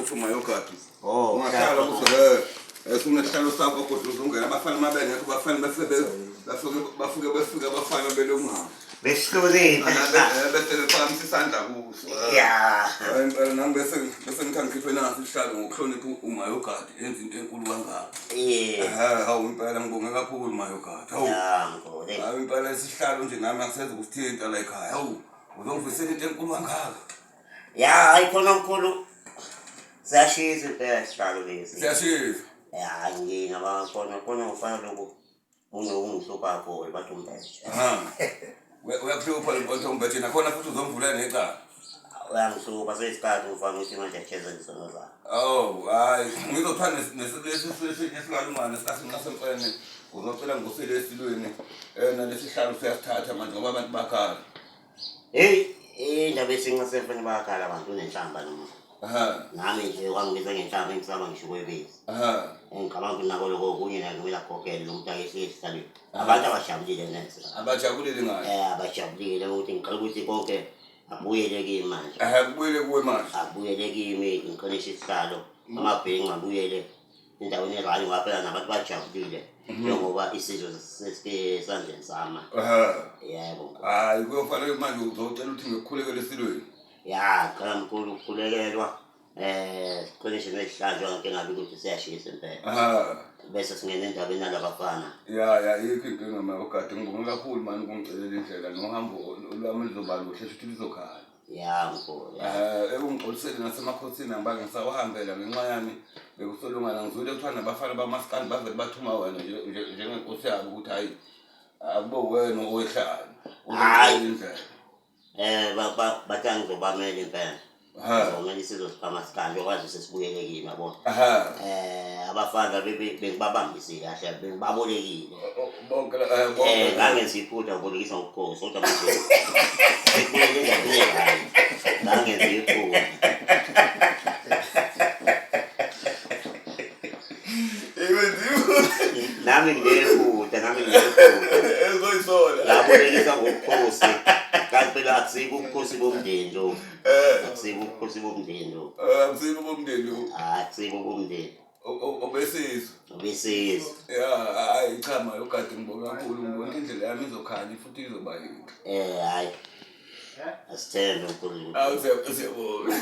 ukuthi umayogadi. Oh, ungahlala ukuthi esinesihlalo sakho kodwa uzongena abafana mabengekho bafana bafike abafana belungama. Besihlulile. Bese bephakamisa isandla kuso. Yeah. Nami bese ngithanda ngikhiphe nasi isihlalo ngokuhlonipha umayogadi enza into enkulu kangaka. Hawu impela ngibonge kakhulu umayogadi. Hawu impela isihlalo nje nami angisenze ukuthinta la ekhaya. Hawu uzongivisela into enkulu kangaka. Ya, ayikhona omkhulu. Siyashisa impela isihlalo lesi. Siyashisa. Ya, khona ufana lokho ungihlupha kakhulu bathi umbethe. Uyakuhlupha lento umbethe nakhona futhi uzomvulela necala. Uyangihlupha seyisikhathi ufana ukuthi manje acheze isono zakho. Oh, hayi ngizothanda nesilwanumane sikasemfene uzocela ngosile esilweni nalesi sihlalo siyasithatha manje ngoba abantu bakhala. Hey, indaba esingasemfene bakhala abantu unenhlamba noma. Nami nje wangibiza ngenhlamba engisaba ngisho kwebezi. Ngicabanga ukuthi nako lokho kunye nakumele agogele lo muntu akehleli esihlalweni. Abantu abajabulile nese. Abajabulile ngayo. Abajabulile ukuthi ngiqala ukuthi konke abuyele kimi manje. Kubuyele kuwe manje. Abuyele kimi ngiqinise isihlalo. Amabhengi abuyele endaweni erali ngaphela nabantu bajabulile. Njengoba isizwe sesandleni sami. Yebo. Hayi kuyofanele manje uzocela ukuthi ngikukhulekele esilweni. Ya, qala mkhulu ukukhulukelwa. Qinise nesihlanjwa ngeke ngabe ukuthi siyashisa impela. Bese singena endabeni nalabafana. Ya, yikho inkinga mayogadi ngibonge kakhulu manje ukungicelela indlela nohambo lwami lizoba luhle futhi lizokhala. Ya mkhulu. Ungixolisele nasemakhosini angibange ngisawahambela ngenxa yami bekusolongana ngizwile kuthiwa nabafana bamaskandi bavele bathuma wena njengenkosi yabo ukuthi hayi akubo wena owehlala. Hayi. Bathi ngizobamela impela. Ngizomela isizwe sikamaskandi okwazi sesibuyele kimi yabona. Abafana bengibabambisile kahle bengibabolekile. Bonke ngangenza iphutha ngibolekisa ngokukhosi kodwa manje sekubuyele endabeni hayi. Ngangenza iphutha. Nami nginephutha. Ezoyisola. Ngabolekisa ngokukhosi. Kanti phela akusiko ubukhosi bomndeni lo. Akusiko ubukhosi bomndeni lo. Akusiko bomndeni lo. Akusiko bomndeni. Obesizwe. Ya, hayi cha mayogadi ngibonga kakhulu ngibona indlela yami izokhanya futhi izoba yinhle. Hayi. Asithembe uNkulunkulu. Awusiyabona.